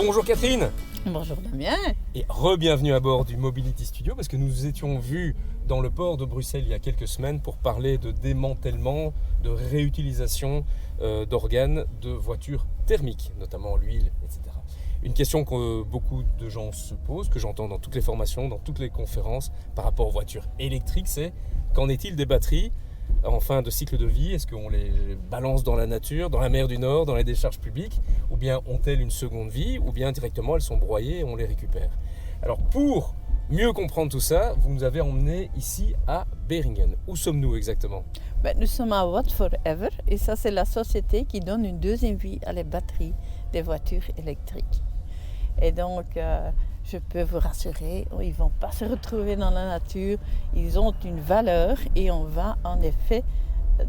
Bonjour Catherine. Bonjour Damien. Et re-bienvenue à bord du Mobility Studio parce que nous nous étions vus dans le port de Bruxelles il y a quelques semaines pour parler de démantèlement, de réutilisation d'organes de voitures thermiques, notamment l'huile, etc. Une question que beaucoup de gens se posent, que j'entends dans toutes les formations, dans toutes les conférences par rapport aux voitures électriques, c'est qu'en est-il des batteries en fin de cycle de vie? Est-ce qu'on les balance dans la nature, dans la mer du Nord, dans les décharges publiques, ou bien ont-elles une seconde vie, ou bien directement elles sont broyées et on les récupère? Alors pour mieux comprendre tout ça, vous nous avez emmené ici à Beringen. Où sommes-nous exactement? Nous sommes à Watt Forever et ça c'est la société qui donne une deuxième vie à les batteries des voitures électriques. Et donc je peux vous rassurer, ils ne vont pas se retrouver dans la nature, ils ont une valeur et on va en effet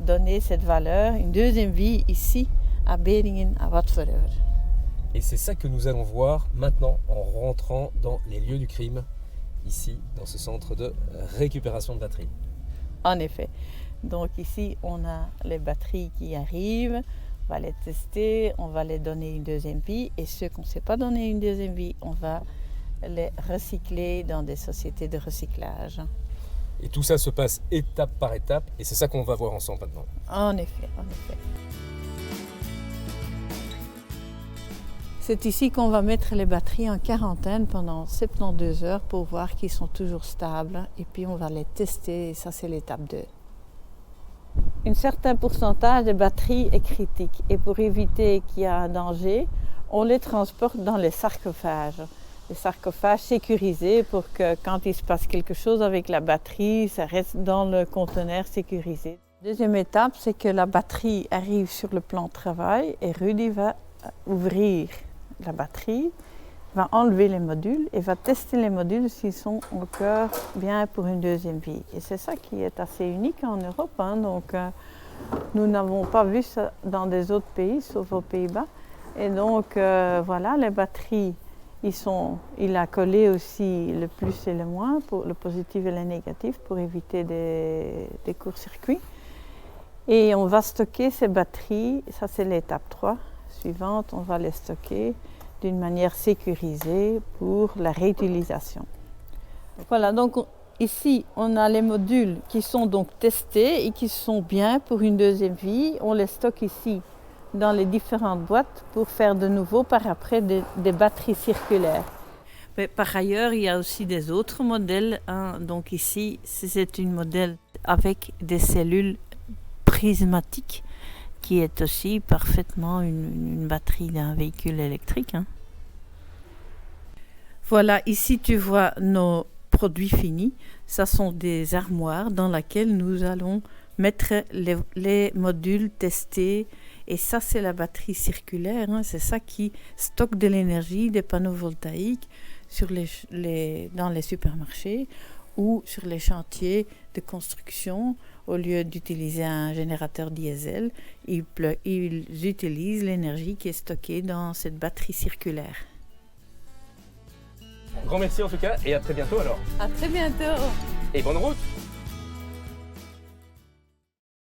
donner cette valeur, une deuxième vie ici à Beringen, à Watt Forever. Et c'est ça que nous allons voir maintenant en rentrant dans les lieux du crime, ici dans ce centre de récupération de batteries. En effet, donc ici on a les batteries qui arrivent, on va les tester, on va les donner une deuxième vie et ceux qu'on ne sait pas donner une deuxième vie, on va les recycler dans des sociétés de recyclage. Et tout ça se passe étape par étape et c'est ça qu'on va voir ensemble maintenant. En effet, en effet. C'est ici qu'on va mettre les batteries en quarantaine pendant 72 heures pour voir qu'ils sont toujours stables et puis on va les tester et ça c'est l'étape 2. Un certain pourcentage de batteries est critique et pour éviter qu'il y ait un danger, on les transporte dans les sarcophages. Les sarcophages sécurisés pour que quand il se passe quelque chose avec la batterie, ça reste dans le conteneur sécurisé. Deuxième étape, c'est que la batterie arrive sur le plan de travail et Rudy va ouvrir la batterie, va enlever les modules et va tester les modules s'ils sont encore bien pour une deuxième vie. Et c'est ça qui est assez unique en Europe. Donc, nous n'avons pas vu ça dans des autres pays, sauf aux Pays-Bas. Et donc, voilà, les batteries, il a collé aussi le plus et le moins, pour le positif et le négatif, pour éviter des courts-circuits. Et on va stocker ces batteries, ça c'est l'étape 3 suivante, on va les stocker d'une manière sécurisée pour la réutilisation. Voilà, donc ici on a les modules qui sont donc testés et qui sont bien pour une deuxième vie. On les stocke ici dans les différentes boîtes pour faire de nouveau par après des batteries circulaires. Mais par ailleurs, il y a aussi des autres modèles. Donc ici, c'est un modèle avec des cellules prismatiques qui est aussi parfaitement une batterie d'un véhicule électrique. Voilà, ici tu vois nos produits finis. Ce sont des armoires dans lesquelles nous allons mettre les modules testés. Et ça, c'est la batterie circulaire. C'est ça qui stocke de l'énergie des panneaux voltaïques dans les supermarchés ou sur les chantiers de construction. Au lieu d'utiliser un générateur diesel, ils utilisent l'énergie qui est stockée dans cette batterie circulaire. Grand merci en tout cas et à très bientôt alors. À très bientôt. Et bonne route.